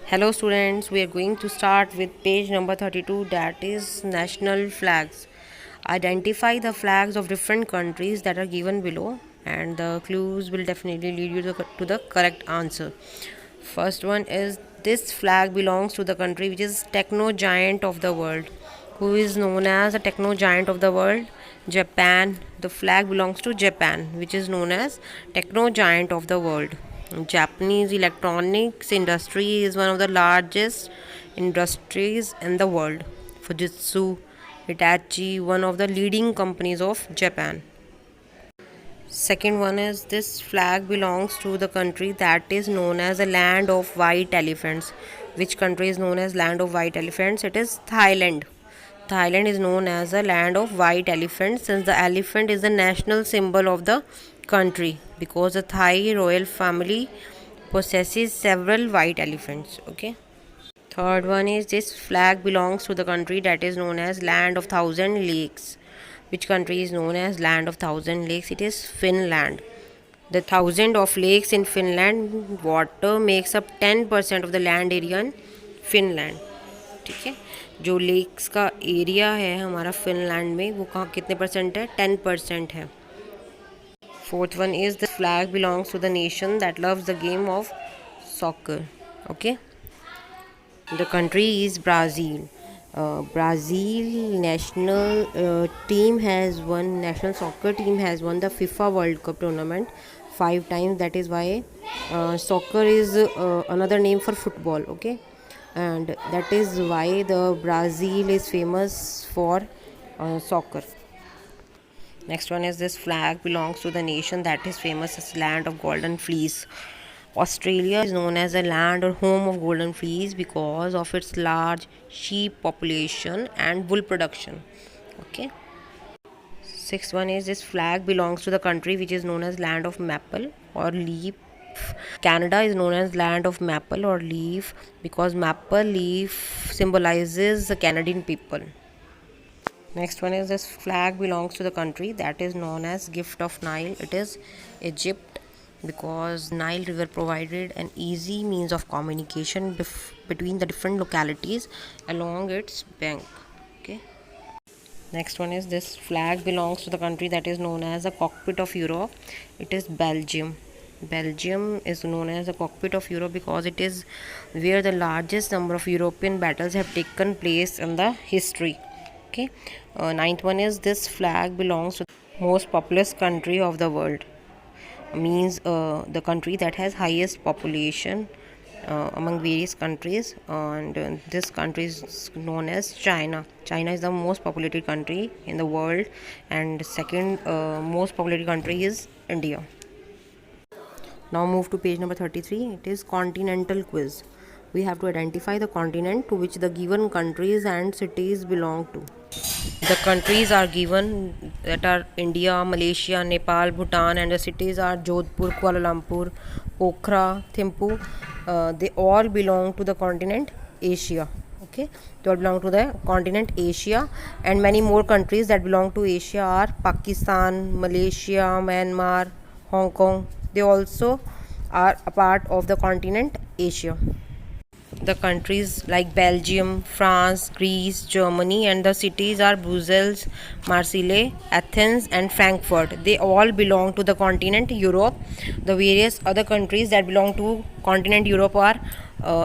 Hello students, we are going to start with page number 32, that is national flags. Identify the flags of different countries that are given below, and the clues will definitely lead you to the correct answer. First one is, this flag belongs to the country which is techno giant of the world. Who is known as the techno giant of the world? Japan. The flag belongs to Japan, which is known as techno giant of the world. Japanese electronics industry is one of the largest industries in the world. Fujitsu, Hitachi, one of the leading companies of Japan. Second one is, this flag belongs to the country that is known as the land of white elephants. Which country is known as land of white elephants? It is Thailand. Thailand is known as the land of white elephants since the elephant is the national symbol of the country, because the Thai royal family possesses several white elephants. Okay. Third one is, this flag belongs to the country that is known as land of thousand lakes. Which country is known as land of thousand lakes? It is Finland. The thousand of lakes in Finland, water makes up 10% of the land area in Finland. ठीक है, जो lakes का area है हमारा Finland में, वो कहाँ कितने परसेंट है? 10% है. Fourth one is, the flag belongs to the nation that loves the game of soccer. Okay, the country is Brazil. Brazil national soccer team has won the FIFA World Cup tournament 5 times. That is why soccer is another name for football. Okay, and that is why the Brazil is famous for soccer. Next one is, this flag belongs to the nation that is famous as land of golden fleece. Australia is known as a land or home of golden fleece because of its large sheep population and wool production. Okay. Sixth one is, this flag belongs to the country which is known as land of maple or leaf. Canada is known as land of maple or leaf because maple leaf symbolizes the Canadian people. Next one is, this flag belongs to the country that is known as gift of Nile. It is Egypt because Nile river provided an easy means of communication between the different localities along its bank. Okay. Next one is, this flag belongs to the country that is known as the cockpit of Europe. It is Belgium. Belgium is known as the cockpit of Europe because it is where the largest number of European battles have taken place in the history. Okay. Ninth one is, this flag belongs to the most populous country of the world. Means the country that has highest population among various countries, and this country is known as China. China is the most populated country in the world, and second most populated country is India. Now move to page number 33. It is continental quiz. We have to identify the continent to which the given countries and cities belong to. The countries are given, that are India, Malaysia, Nepal, Bhutan, and the cities are Jodhpur, Kuala Lumpur, Pokhara, Thimphu. They all belong to the continent Asia. Okay, they all belong to the continent Asia, and many more countries that belong to Asia are Pakistan, Malaysia, Myanmar, Hong Kong. They also are a part of the continent Asia. The countries like Belgium, France, Greece, Germany, and the cities are Brussels, Marseille, Athens, and Frankfurt. They all belong to the continent Europe. The various other countries that belong to continent Europe are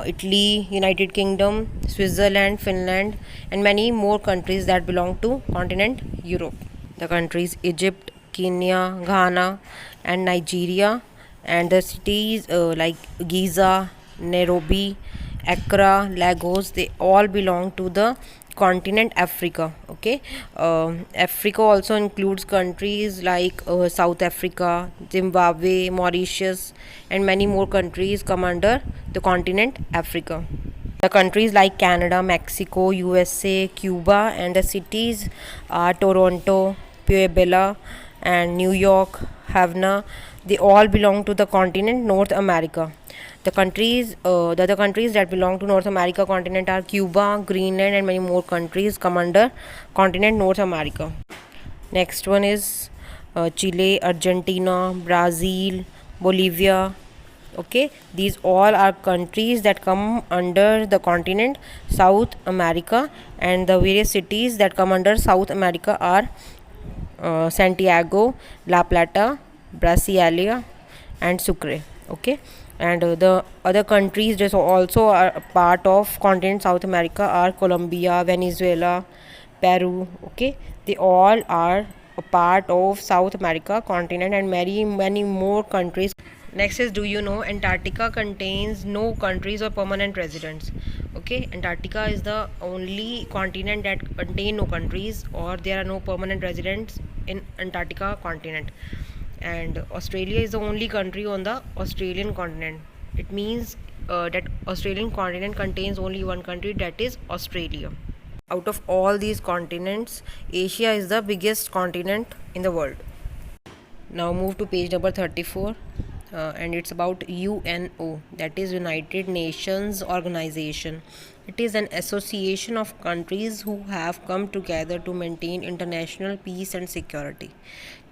Italy, United Kingdom, Switzerland, Finland, and many more countries that belong to continent Europe. The countries Egypt, Kenya, Ghana, and Nigeria, and the cities like Giza, Nairobi, Accra, Lagos, they all belong to the continent Africa. Okay, Africa also includes countries like South Africa, Zimbabwe, Mauritius, and many more countries come under the continent Africa. The countries like Canada, Mexico, USA, Cuba, and the cities are Toronto, Puebla, and New York, Havana. They all belong to the continent North America. The other countries that belong to North America continent are Cuba, Greenland, and many more countries come under continent North America. Next one is Chile, Argentina, Brazil, Bolivia, Okay, these all are countries that come under the continent South America, and the various cities that come under South America are Santiago, La Plata, Brasilia, and Sucre. Okay, and the other countries that also are a part of continent South America are Colombia, Venezuela, Peru. Okay, they all are a part of South America continent, and many more countries. Next is, do you know Antarctica contains no countries or permanent residents? Okay, Antarctica is the only continent that contain no countries, or there are no permanent residents in Antarctica continent. And Australia is the only country on the Australian continent. It means that Australian continent contains only one country, that is Australia. Out of all these continents, Asia is the biggest continent in the world. Now move to page number 34, and it's about UNO, that is United Nations Organization. It is an association of countries who have come together to maintain international peace and security.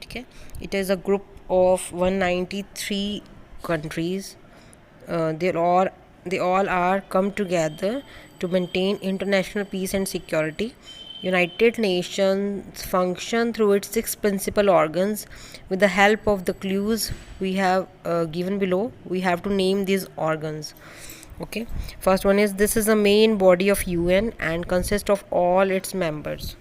Okay? It is a group of 193 countries. They all are come together to maintain international peace and security. United Nations function through its six principal organs. With the help of the clues we have given below, we have to name these organs. Okay, first one is, this is the main body of UN and consists of all its members.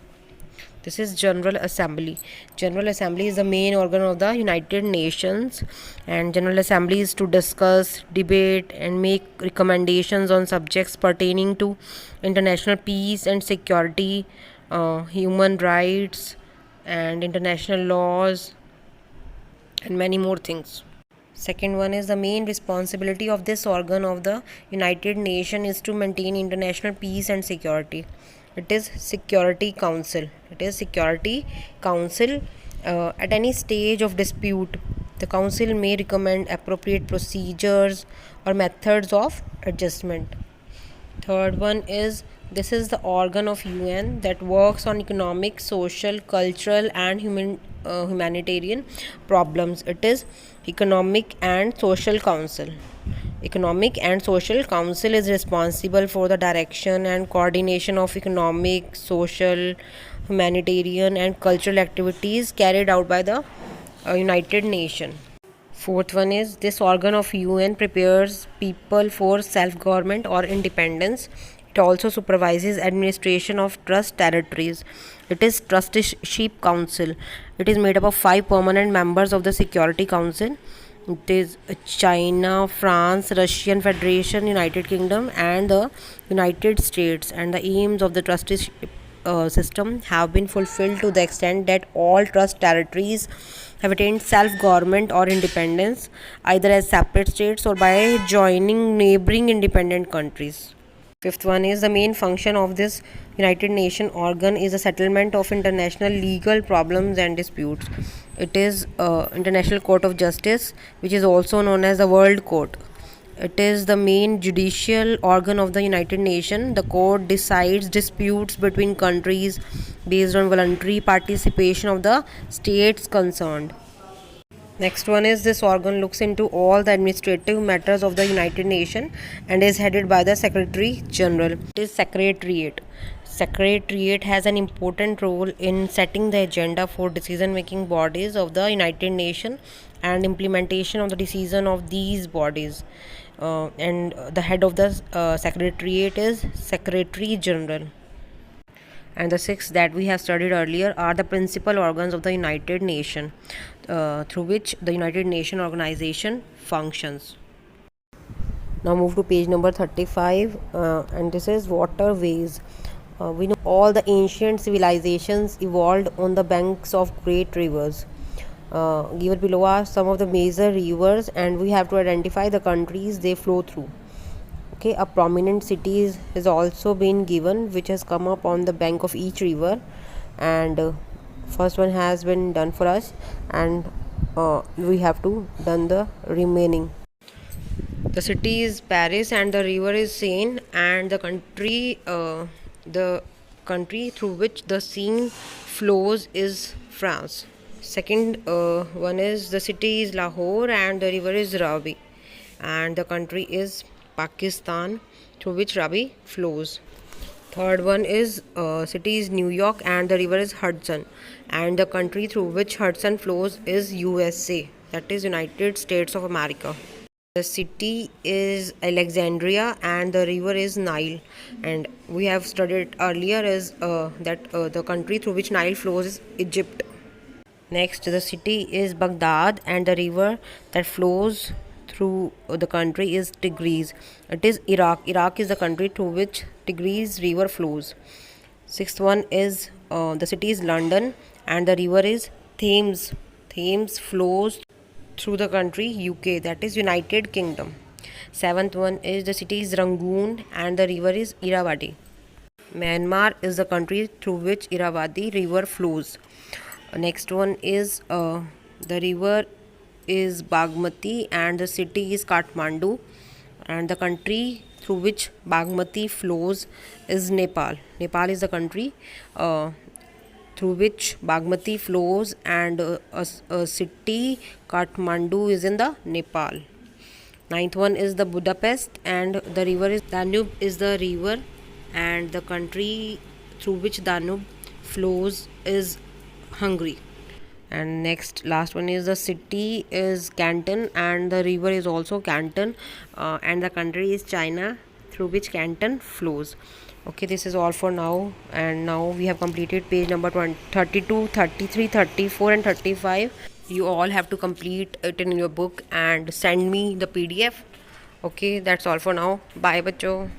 This is General Assembly. General Assembly is the main organ of the United Nations, and General Assembly is to discuss, debate, and make recommendations on subjects pertaining to international peace and security, human rights, and international laws, and many more things. Second one is, the main responsibility of this organ of the United Nations is to maintain international peace and security. It is Security Council. It is Security Council. At any stage of dispute, the council may recommend appropriate procedures or methods of adjustment. Third one is, this is the organ of UN that works on economic, social, cultural, and humanitarian problems. It is Economic and Social Council. Economic and Social Council is responsible for the direction and coordination of economic, social, humanitarian, and cultural activities carried out by the United Nations. Fourth one is, this organ of UN prepares people for self-government or independence. It also supervises administration of trust territories. It is Trusteeship Council. It is made up of 5 permanent members of the Security Council. It is China, France, Russian Federation, United Kingdom, and the United States. And the aims of the trusteeship system have been fulfilled to the extent that all trust territories have attained self-government or independence, either as separate states or by joining neighboring independent countries. Fifth one is, the main function of this United Nations organ is the settlement of international legal problems and disputes. It is International Court of Justice, which is also known as the World Court. It is the main judicial organ of the United Nations. The court decides disputes between countries based on voluntary participation of the states concerned. Next one is, this organ looks into all the administrative matters of the United Nations and is headed by the Secretary General. It is Secretariat. Secretariat has an important role in setting the agenda for decision-making bodies of the United Nations and implementation of the decision of these bodies. And the head of the Secretariat is Secretary General. And the 6 that we have studied earlier are the principal organs of the United Nations, through which the United Nations organization functions. Now move to page number 35, and this is waterways. We know all the ancient civilizations evolved on the banks of great rivers. Given below are some of the major rivers, and we have to identify the countries they flow through. Okay, a prominent city has also been given, which has come up on the bank of each river, and first one has been done for us, and we have to done the remaining. The city is Paris and the river is Seine, and the country through which the Seine flows is France. Second one is, the city is Lahore and the river is Ravi. and the country is Pakistan, through which Ravi flows. Third one is city is New York and the river is Hudson, and the country through which Hudson flows is USA, that is United States of America. The city is Alexandria and the river is Nile, and we have studied earlier is that the country through which Nile flows is Egypt. Next, the city is Baghdad and the river that flows through the country is Tigris. It is Iraq. Iraq is the country through which Tigris river flows. Sixth one is the city is London and the river is Thames. Thames flows through the country UK, that is United Kingdom. Seventh one is the city is Rangoon and the river is Irrawaddy. Myanmar is the country through which Irrawaddy river flows. Next one is the river is Bagmati and the city is Kathmandu, and the country through which Bagmati flows is Nepal. Nepal is the country through which Bagmati flows, and a city Kathmandu is in the Nepal. Ninth one is the Budapest and the river is Danube is the river, and the country through which Danube flows is Hungary. And next last one is the city is Canton and the river is also Canton, and the country is China through which Canton flows. Okay, this is all for now, and now we have completed page number 32, 33, 34 and 35. You all have to complete it in your book and send me the PDF. Okay, that's all for now. Bye, bachcho.